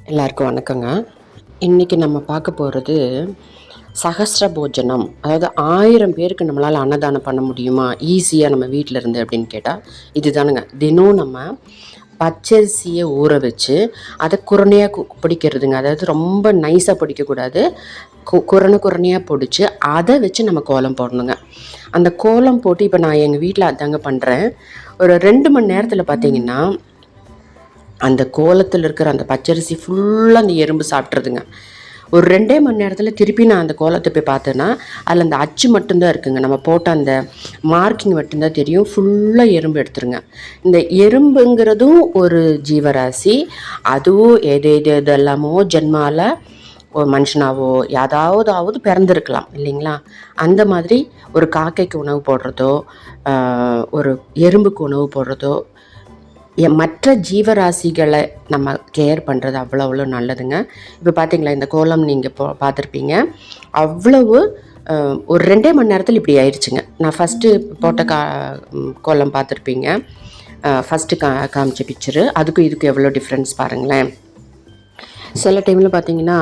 எல்லாருக்கும் வணக்கங்க. இன்றைக்கி நம்ம பார்க்க போகிறது சஹஸ்ர போஜனம். அதாவது 1000 பேருக்கு நம்மளால் அன்னதானம் பண்ண முடியுமா ஈஸியாக நம்ம வீட்டில் இருந்து அப்படின்னு கேட்டால் இதுதானுங்க. தினம் நம்ம பச்சரிசியை ஊற வச்சு அதை குரணையாக பிடிக்கிறதுங்க. அதாவது ரொம்ப நைஸாக பிடிக்கக்கூடாது, குரணையாக பிடிச்சி அதை வச்சு நம்ம கோலம் போடணுங்க. அந்த கோலம் போட்டு இப்போ நான் எங்கள் வீட்டில் அதாங்க பண்ணுறேன். ஒரு 2 மணி நேரத்தில் பார்த்திங்கன்னா அந்த கோலத்தில் இருக்கிற அந்த பச்சரிசி ஃபுல்லாக அந்த எறும்பு சாப்பிட்றதுங்க. ஒரு 2 மணி நேரத்தில் திருப்பி நான் அந்த கோலத்தை போய் பார்த்தேன்னா அதில் அந்த அச்சு மட்டும்தான் இருக்குங்க. நம்ம போட்ட அந்த மார்க்கிங் மட்டும்தான் தெரியும். ஃபுல்லாக எறும்பு எடுத்துருங்க. இந்த எறும்புங்கிறதும் ஒரு ஜீவராசி. அதுவும் எதெல்லாமோ ஜென்மாவில் ஒரு மனுஷனாவோ யாதாவது பிறந்திருக்கலாம் இல்லைங்களா. அந்த மாதிரி ஒரு காக்கைக்கு உணவு போடுறதோ ஒரு எறும்புக்கு உணவு போடுறதோ மற்ற ஜீவராசிகளை நம்ம கேர் பண்ணுறது அவ்வளோ நல்லதுங்க. இப்போ பார்த்தீங்களா இந்த கோலம் நீங்கள் பார்த்துருப்பீங்க. அவ்வளவு ஒரு 2 மணி நேரத்தில் இப்படி ஆயிடுச்சுங்க. நான் ஃபஸ்ட்டு போட்ட கோலம் பார்த்துருப்பீங்க. ஃபஸ்ட்டு காமிச்ச பிக்சரு அதுக்கும் இதுக்கும் எவ்வளோ டிஃப்ரென்ஸ் பாருங்களேன். சில டைமில் பார்த்திங்கன்னா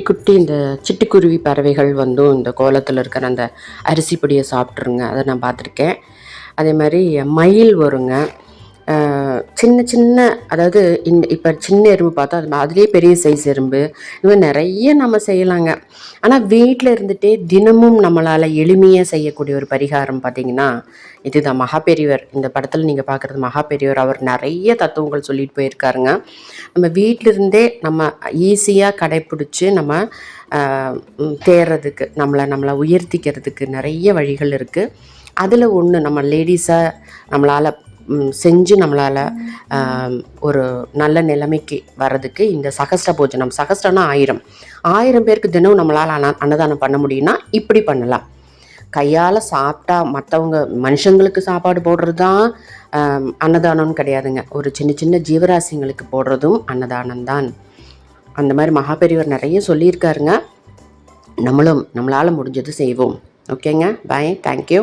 குட்டி இந்த சிட்டுக்குருவி பறவைகள் வந்தும் இந்த கோலத்தில் இருக்கிற அந்த அரிசி பொடியை சாப்பிட்ருங்க. அதை நான் பார்த்துருக்கேன். அதே மாதிரி மயில் வருங்க. சின்ன அதாவது இப்போ சின்ன எறும்பு பார்த்தா அதுலேயே பெரிய சைஸ் எறும்பு, இது நிறைய நம்ம செய்யலாங்க. ஆனால் வீட்டில் இருந்துகிட்டே தினமும் நம்மளால் எளிமையாக செய்யக்கூடிய ஒரு பரிகாரம் பார்த்திங்கன்னா இதுதான். மகாபெரியவர் இந்த படத்தில் நீங்கள் பார்க்குறது மகாபெரியவர். அவர் நிறைய தத்துவங்கள் சொல்லிட்டு போயிருக்காருங்க. நம்ம வீட்டிலிருந்தே நம்ம ஈஸியாக கடைப்பிடிச்சி நம்ம தேர்றதுக்கு நம்மளை உயர்த்திக்கிறதுக்கு நிறைய வழிகள் இருக்குது. அதில் ஒன்று நம்ம லேடிஸாக நம்மளால் செஞ்சு நம்மளால் ஒரு நல்ல நிலைமைக்கு வர்றதுக்கு இந்த சகஸ்ர போஜனம். சகஸ்ரனா 1000 பேருக்கு தினம் நம்மளால் அன்னதானம் பண்ண முடியும்னா இப்படி பண்ணலாம். கையால் சாப்பிட்டா மற்றவங்க மனுஷங்களுக்கு சாப்பாடு போடுறது தான் அன்னதானம்னு கிடையாதுங்க. ஒரு சின்ன ஜீவராசிங்களுக்கு போடுறதும் அன்னதானம் தான். அந்த மாதிரி மகாபெரியவர் நிறைய சொல்லியிருக்காருங்க. நம்மளால் முடிஞ்சது செய்வோம். ஓகேங்க, பாய், தேங்க்யூ.